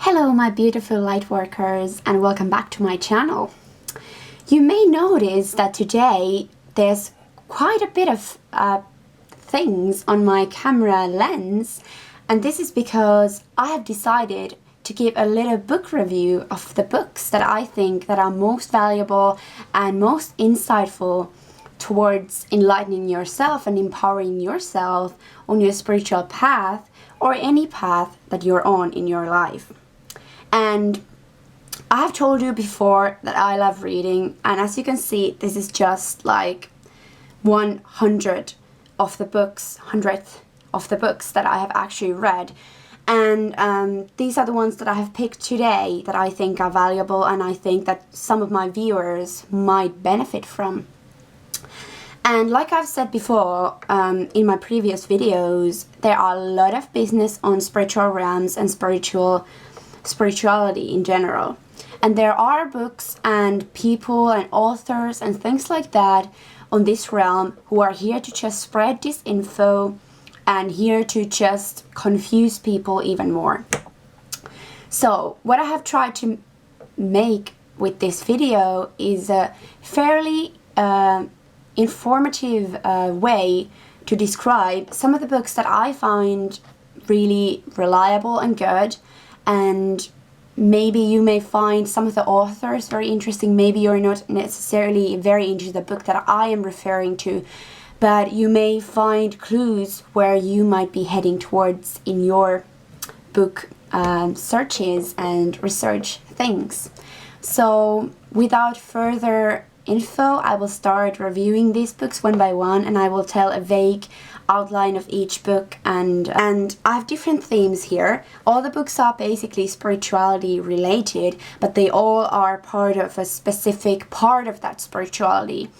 Hello my beautiful light workers, and welcome back to my channel. You may notice that today there's quite a bit of things on my camera lens, and this is because I have decided to give a little book review of the books that I think that are most valuable and most insightful towards enlightening yourself and empowering yourself on your spiritual path or any path that you're on in your life. And I have told you before that I love reading, and as you can see, this is just like 100th of the books that I have actually read. And these are the ones that I have picked today that I think are valuable and I think that some of my viewers might benefit from. And like I've said before in my previous videos, there are a lot of business on spiritual realms and spirituality in general. And there are books and people and authors and things like that on this realm who are here to just spread this info and here to just confuse people even more. So what I have tried to make with this video is a fairly informative way to describe some of the books that I find really reliable and good. And maybe you may find some of the authors very interesting. Maybe you're not necessarily very into the book that I am referring to, but you may find clues where you might be heading towards in your book searches and research things. So without further info, I will start reviewing these books one by one, and I will tell a vague outline of each book, and I have different themes here. All the books are basically spirituality related, but they all are part of a specific part of that spirituality.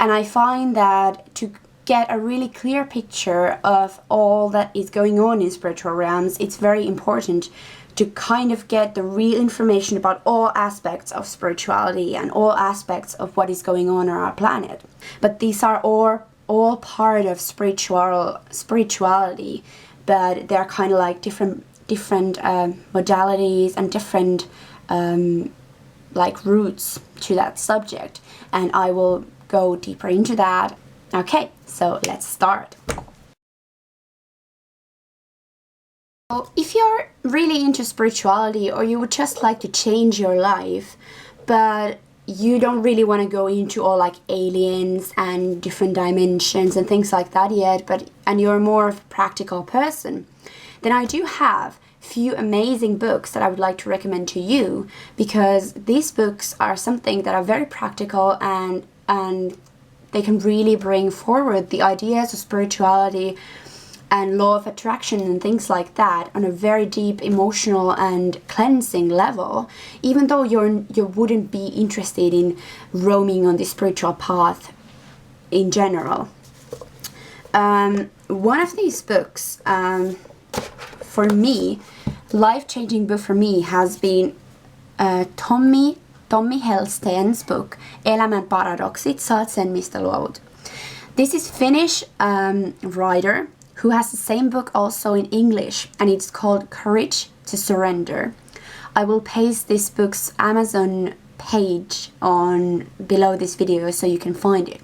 And I find that to get a really clear picture of all that is going on in spiritual realms, it's very important to kind of get the real information about all aspects of spirituality and all aspects of what is going on our planet. But these are all part of spirituality, but they're kind of like different modalities and different like roots to that subject, and I will go deeper into that. Okay, so let's start. So if you're really into spirituality, or you would just like to change your life, but you don't really want to go into all like aliens and different dimensions and things like that yet, and you're more of a practical person, then I do have a few amazing books that I would like to recommend to you, because these books are something that are very practical and they can really bring forward the ideas of spirituality and law of attraction and things like that on a very deep emotional and cleansing level, even though you wouldn't be interested in roaming on the spiritual path in general. One of these books, for me, life-changing book for me, has been Tommy Hellsten's book Elämän paradoksit, saat sen mistä luovut. This is Finnish writer who has the same book also in English, and it's called Courage to Surrender. I will paste this book's Amazon page on below this video so you can find it.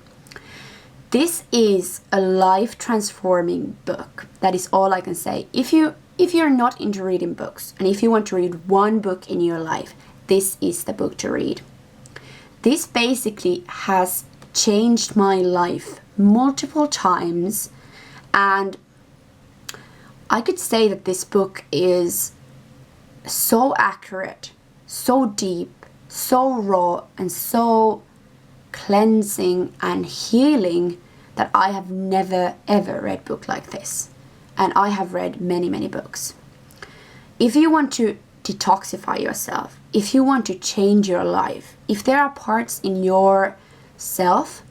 This is a life-transforming book. That is all I can say. If you're not into reading books, and if you want to read one book in your life, this is the book to read. This basically has changed my life multiple times, and I could say that this book is so accurate, so deep, so raw, and so cleansing and healing that I have never ever read a book like this. And I have read many, many books. If you want to detoxify yourself, if you want to change your life, if there are parts in yourself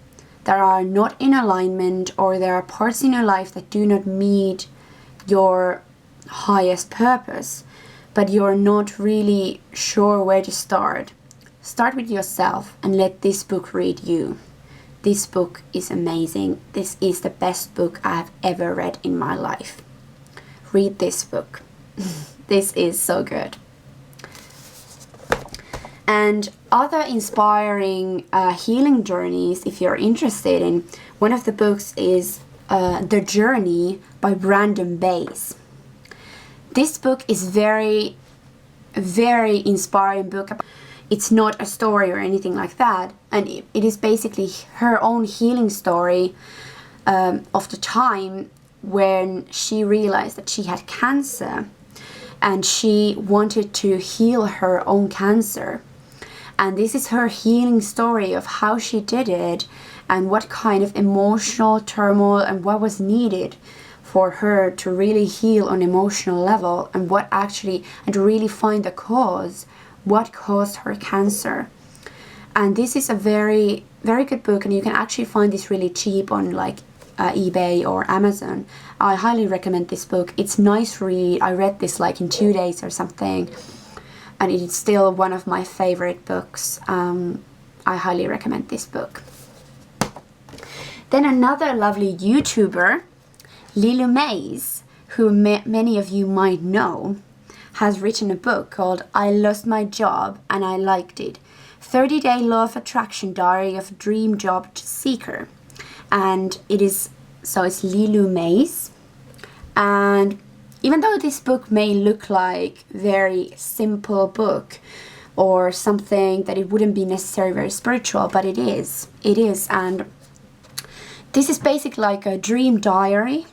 that are not in alignment, or there are parts in your life that do not meet your highest purpose, but you're not really sure where to start with yourself and let this book read you. This book is amazing. This is the best book I have ever read in my life. Read this book. This is so good. And other inspiring healing journeys, if you're interested in, one of the books is The Journey by Brandon Bays. This book is very, very inspiring book. It's not a story or anything like that, and it is basically her own healing story of the time when she realized that she had cancer and she wanted to heal her own cancer. And this is her healing story of how she did it and what kind of emotional turmoil and what was needed for her to really heal on emotional level, and what actually, and to really find the cause, what caused her cancer. And this is a very, very good book, and you can actually find this really cheap on like eBay or Amazon. I highly recommend this book. It's nice read. I read this like in 2 days or something, and it is still one of my favorite books. I highly recommend this book. Then another lovely YouTuber, Lilu Mays, who many of you might know, has written a book called I Lost My Job and I Liked It. 30-Day Law of Attraction Diary of a Dream Job Seeker. And it's Lilu Mays. And even though this book may look like very simple book or something that it wouldn't be necessarily very spiritual, but it is. It is. And this is basically like a dream diary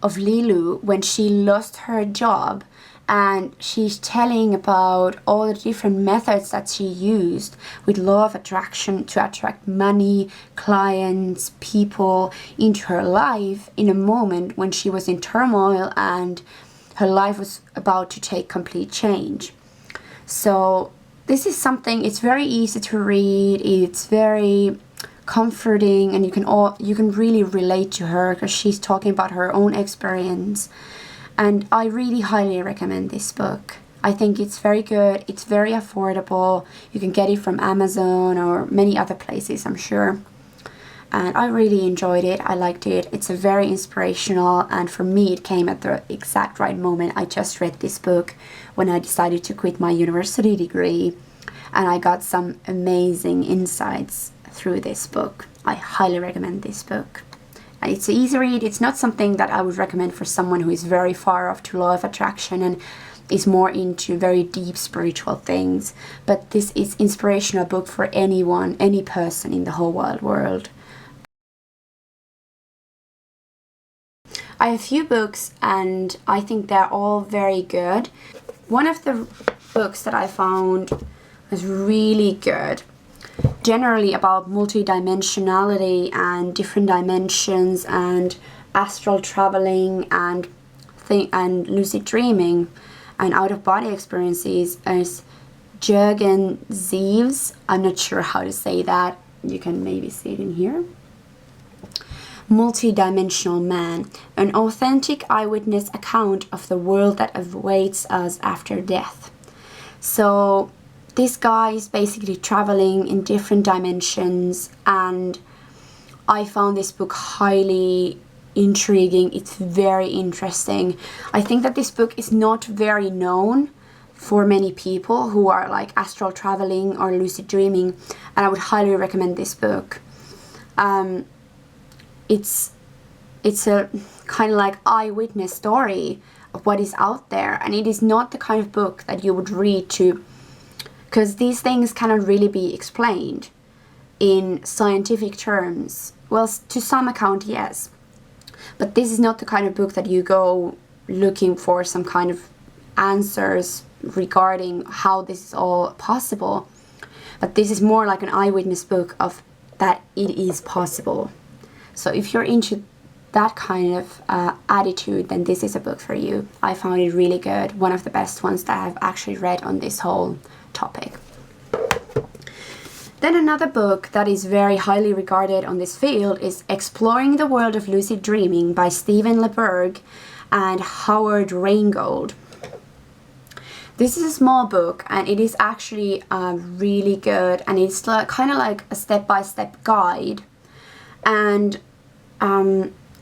of Lilu when she lost her job, and she's telling about all the different methods that she used with law of attraction to attract money, clients, people into her life in a moment when she was in turmoil and her life was about to take complete change. So this is something, it's very easy to read, it's very comforting, and you can really relate to her because she's talking about her own experience. And I really highly recommend this book. I think it's very good, it's very affordable. You can get it from Amazon or many other places, I'm sure. And I really enjoyed it. I liked it. It's a very inspirational, and for me it came at the exact right moment. I just read this book when I decided to quit my university degree, and I got some amazing insights through this book. I highly recommend this book. It's an easy read. It's not something that I would recommend for someone who is very far off to law of attraction and is more into very deep spiritual things. But this is inspirational book for anyone, any person in the whole wide world. I have a few books and I think they're all very good. One of the books that I found was really good, generally about multidimensionality and different dimensions and astral traveling and lucid dreaming and out-of-body experiences, is Jurgen Ziewe. I'm not sure how to say that. You can maybe see it in here. Multidimensional Man, an authentic eyewitness account of the world that awaits us after death. So this guy is basically traveling in different dimensions, and I found this book highly intriguing. It's very interesting. I think that this book is not very known for many people who are like astral traveling or lucid dreaming, and I would highly recommend this book. It's a kind of like eyewitness story of what is out there, and it is not the kind of book that you would read to, because these things cannot really be explained in scientific terms. Well, to some account, yes. But this is not the kind of book that you go looking for some kind of answers regarding how this is all possible. But this is more like an eyewitness book of that it is possible. So if you're into that kind of attitude, then this is a book for you. I found it really good. One of the best ones that I've actually read on this whole topic. Then another book that is very highly regarded on this field is Exploring the World of Lucid Dreaming by Stephen LaBerge and Howard Rheingold. This is a small book, and it is actually really good, and it's like, kind of like a step-by-step guide. And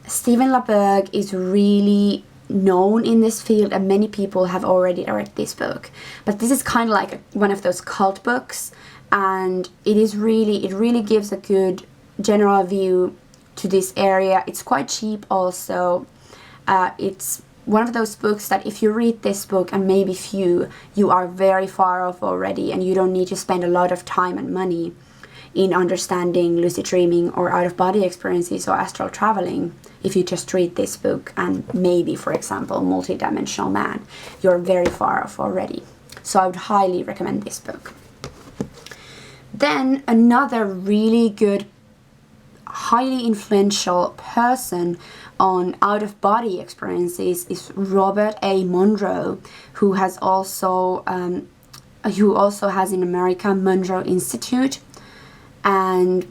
Stephen LaBerge is really known in this field, and many people have already read this book. But this is kind of like one of those cult books, and it really gives a good general view to this area. It's quite cheap also. It's one of those books that if you read this book and maybe few, you are very far off already, and you don't need to spend a lot of time and money in understanding lucid dreaming or out-of-body experiences or astral traveling. If you just read this book and maybe, for example, Multidimensional Man, you're very far off already. So I would highly recommend this book. Then another really good, highly influential person on out-of-body experiences is Robert A. Monroe, who has also has in America Monroe Institute, and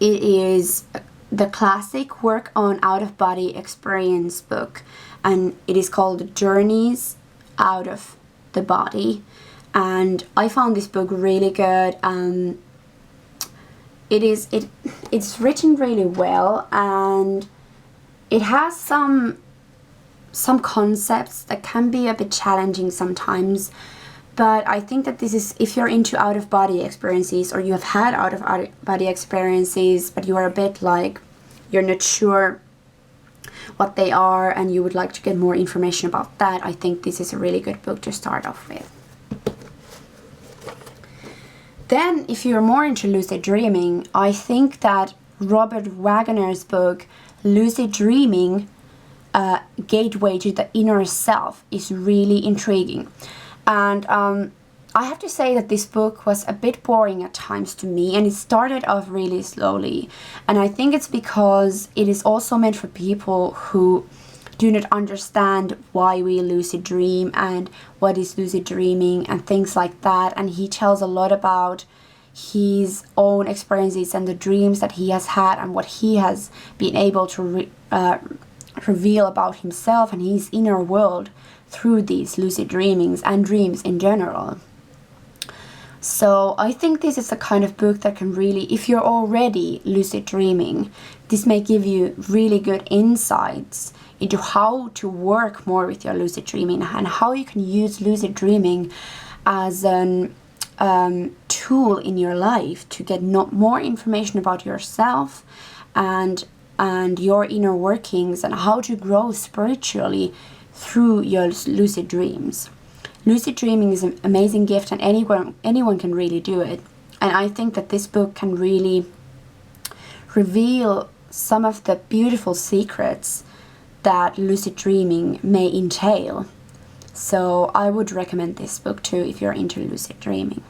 it is the classic work on out-of-body experience book, and it is called Journeys Out of the Body. And I found this book really good. It's written really well, and it has some concepts that can be a bit challenging sometimes. But I think that this is, if you're into out-of-body experiences, or you have had out-of-body experiences, but you are a bit like, you're not sure what they are and you would like to get more information about that, I think this is a really good book to start off with. Then, if you're more into lucid dreaming, I think that Robert Waggoner's book, Lucid Dreaming, Gateway to the Inner Self, is really intriguing. And I have to say that this book was a bit boring at times to me, and it started off really slowly. And I think it's because it is also meant for people who do not understand why we lucid dream and what is lucid dreaming and things like that. And he tells a lot about his own experiences and the dreams that he has had and what he has been able to reveal about himself and his inner world through these lucid dreamings and dreams in general. So I think this is the kind of book that can really, if you're already lucid dreaming, this may give you really good insights into how to work more with your lucid dreaming and how you can use lucid dreaming as an tool in your life to get more information about yourself and your inner workings, and how to grow spiritually through your lucid dreams. Lucid dreaming is an amazing gift, and anyone can really do it. And I think that this book can really reveal some of the beautiful secrets that lucid dreaming may entail. So I would recommend this book too if you're into lucid dreaming.